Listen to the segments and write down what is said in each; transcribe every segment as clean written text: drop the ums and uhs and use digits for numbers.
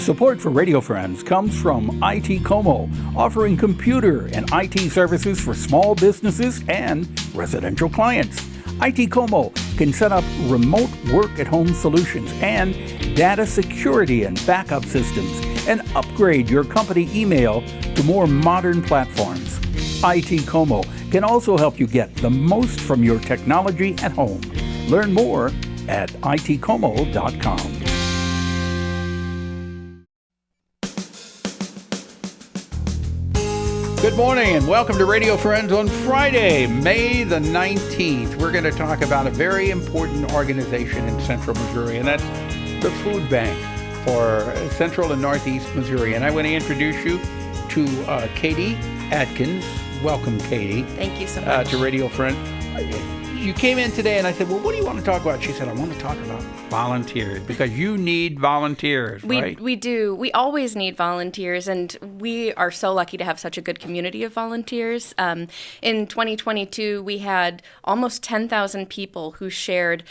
Support for Radio Friends comes from IT Como, offering computer and IT services for small businesses and residential clients. IT Como can set up remote work-at-home solutions and data security and backup systems and upgrade your company email to more modern platforms. IT Como can also help you get the most from your technology at home. Learn more at itcomo.com. Good morning and welcome to Radio Friends on Friday, May the 19th. We're going to talk about a very important organization in central Missouri, and that's the Food Bank for central and northeast Missouri. And I want to introduce you to Katie Adkins. Welcome, Katie. Thank you so much. To Radio Friends. You came in today and I said, well, what do you want to talk about? She said, I want to talk about volunteers because you need volunteers, right? We do. We always need volunteers, and we are so lucky to have such a good community of volunteers. In 2022, we had almost 10,000 people who shared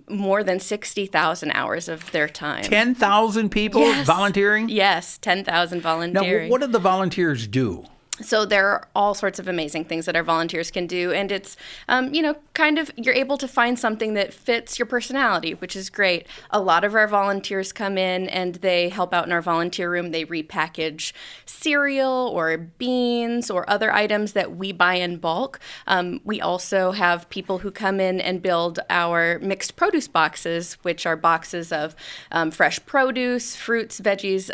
more than 60,000 hours of their time. 10,000 people volunteering? Yes, 10,000 volunteering. Now, what do the volunteers do? So there are all sorts of amazing things that our volunteers can do, and it's, you're able to find something that fits your personality, which is great. A lot of our volunteers come in and they help out in our volunteer room. They repackage cereal or beans or other items that we buy in bulk. We also have people who come in and build our mixed produce boxes, which are boxes of fresh produce, fruits, veggies,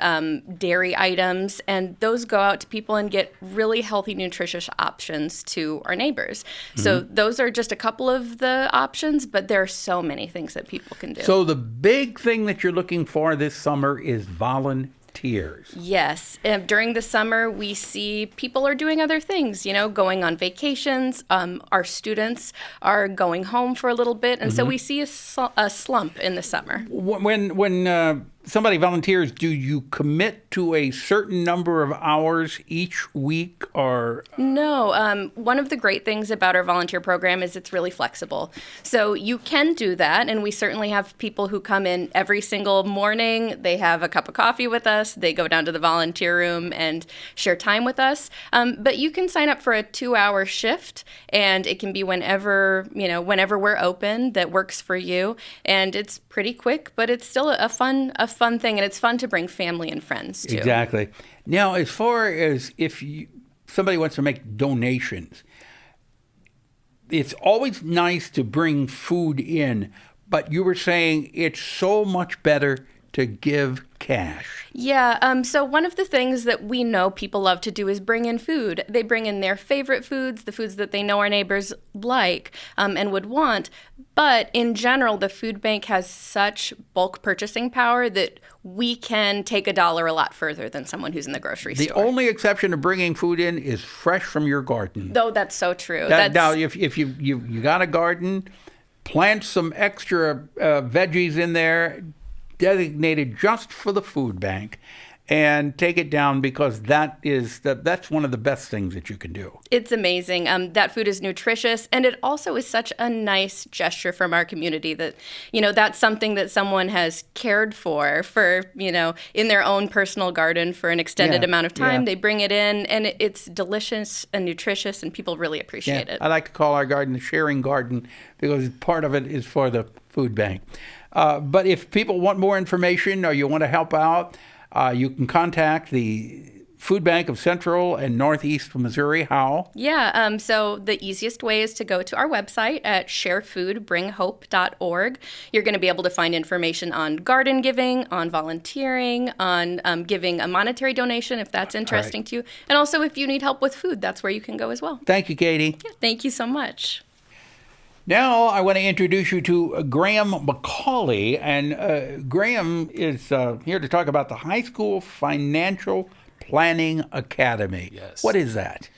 dairy items, and those go out to people and get really healthy, nutritious options to our neighbors. Mm-hmm. So those are just a couple of the options, but there are so many things that people can do. So the big thing that you're looking for this summer is volunteers. Yes. During the summer, we see people are doing other things, going on vacations. Our students are going home for a little bit. And so we see a slump in the summer. When somebody volunteers, do you commit to a certain number of hours each week or? No. One of the great things about our volunteer program is it's really flexible. So you can do that. And we certainly have people who come in every single morning. They have a cup of coffee with us. They go down to the volunteer room and share time with us. But you can sign up for a 2-hour shift, and it can be whenever we're open that works for you. And it's pretty quick, but it's still a fun thing, and it's fun to bring family and friends too. Exactly. Now, as far as if somebody wants to make donations, it's always nice to bring food in, but you were saying it's so much better to give cash. Yeah, so one of the things that we know people love to do is bring in food. They bring in their favorite foods, the foods that they know our neighbors like and would want. But in general, the food bank has such bulk purchasing power that we can take a dollar a lot further than someone who's in the grocery store. The only exception to bringing food in is fresh from your garden. Though that's so true. Now, if you got a garden, plant some extra veggies in there, designated just for the food bank, and take it down because that's one of the best things that you can do. It's amazing. That food is nutritious, and it also is such a nice gesture from our community that, that's something that someone has cared for, in their own personal garden for an extended amount of time. Yeah. They bring it in, and it's delicious and nutritious, and people really appreciate it. I like to call our garden the sharing garden because part of it is for the food bank. But if people want more information or you want to help out, you can contact the Food Bank of Central and Northeast Missouri. How? Yeah, so the easiest way is to go to our website at sharefoodbringhope.org. You're going to be able to find information on garden giving, on volunteering, on giving a monetary donation if that's interesting to you. And also if you need help with food, that's where you can go as well. Thank you, Katie. Yeah, thank you so much. Now I want to introduce you to Graham McCaulley, and Graham is here to talk about the High School Financial Planning Academy. Yes. What is that?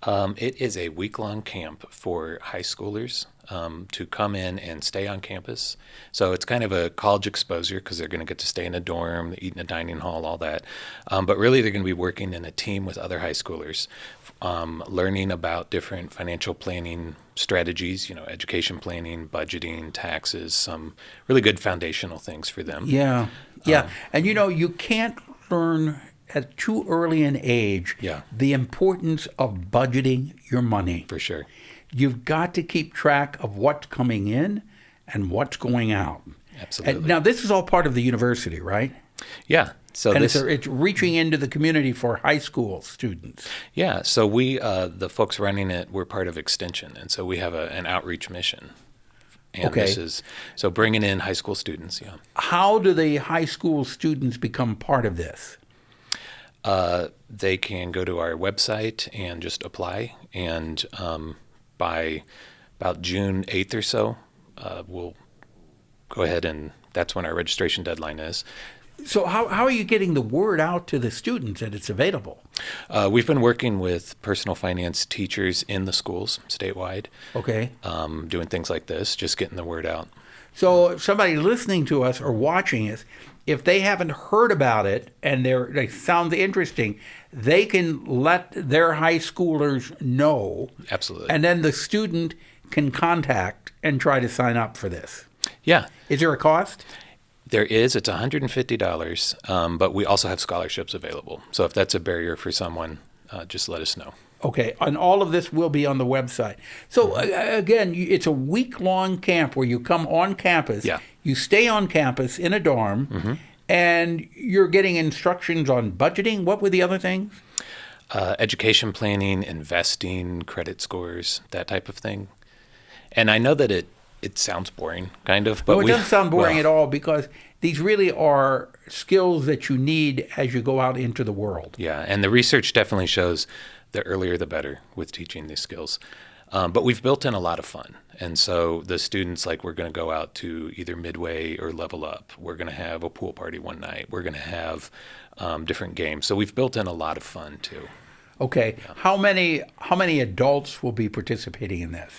It is a week-long camp for high schoolers to come in and stay on campus. So it's kind of a college exposure because they're going to get to stay in a dorm, eat in a dining hall, all that. But really, they're going to be working in a team with other high schoolers, learning about different financial planning strategies, education planning, budgeting, taxes, some really good foundational things for them. Yeah, yeah. And you can't learn at too early an age the importance of budgeting your money. For sure. You've got to keep track of what's coming in and what's going out. Absolutely. And now, this is all part of the university, right? Yeah. So and it's reaching into the community for high school students. Yeah. So we, the folks running it, we're part of Extension, and so we have an outreach mission. And this is so bringing in high school students. Yeah. How do the high school students become part of this? They can go to our website and just apply, and by about June 8th or so, we'll go ahead, and that's when our registration deadline is. So how are you getting the word out to the students that it's available? We've been working with personal finance teachers in the schools statewide. Okay. Doing things like this, just getting the word out. So if somebody listening to us or watching us, if they haven't heard about it and they sound interesting, they can let their high schoolers know. Absolutely. And then the student can contact and try to sign up for this. Yeah. Is there a cost? There is. It's $150, but we also have scholarships available. So if that's a barrier for someone, just let us know. Okay, and all of this will be on the website. So again, it's a week-long camp where you come on campus. Yeah. You stay on campus in a dorm, and you're getting instructions on budgeting. What were the other things? Education planning, investing, credit scores, that type of thing. And I know that it sounds boring, kind of. But it doesn't sound boring at all, because these really are skills that you need as you go out into the world. Yeah, and the research definitely shows the earlier the better with teaching these skills. But we've built in a lot of fun. And so the students, we're going to go out to either Midway or Level Up. We're going to have a pool party one night. We're going to have different games. So we've built in a lot of fun, too. Okay. Yeah. How many adults will be participating in this?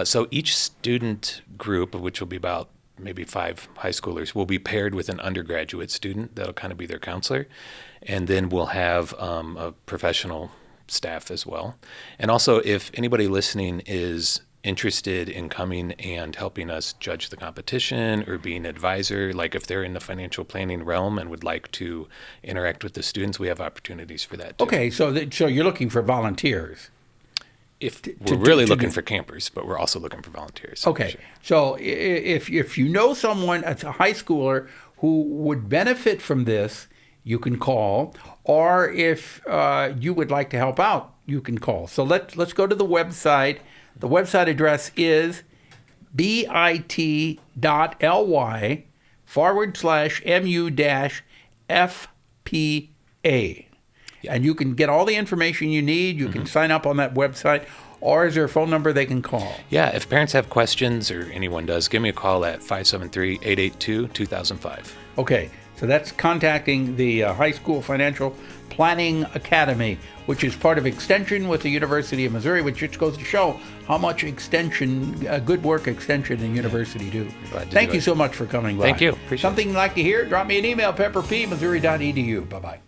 So each student group, which will be about maybe 5 high schoolers, will be paired with an undergraduate student. That'll kind of be their counselor. And then we'll have a professional staff as well. And also, if anybody listening is interested in coming and helping us judge the competition or be an advisor, if they're in the financial planning realm and would like to interact with the students, we have opportunities for that too. Okay, so you're looking for volunteers. We're really looking for campers, but we're also looking for volunteers. Okay, sure. So if you know someone that's a high schooler who would benefit from this, you can call. Or if you would like to help out, you can call. So let's go to the website. The website address is bit.ly/MU-FPA. Yeah. And you can get all the information you need. You can sign up on that website. Or is there a phone number they can call? Yeah, if parents have questions or anyone does, give me a call at 573-882-2005. Okay, so that's contacting the High School Financial Planning Academy, which is part of Extension with the University of Missouri, which just goes to show how much good work Extension and University do. Thank you so much for coming by. Thank you. Appreciate Something you'd like to hear? Drop me an email, pepperp@missouri.edu. Bye-bye.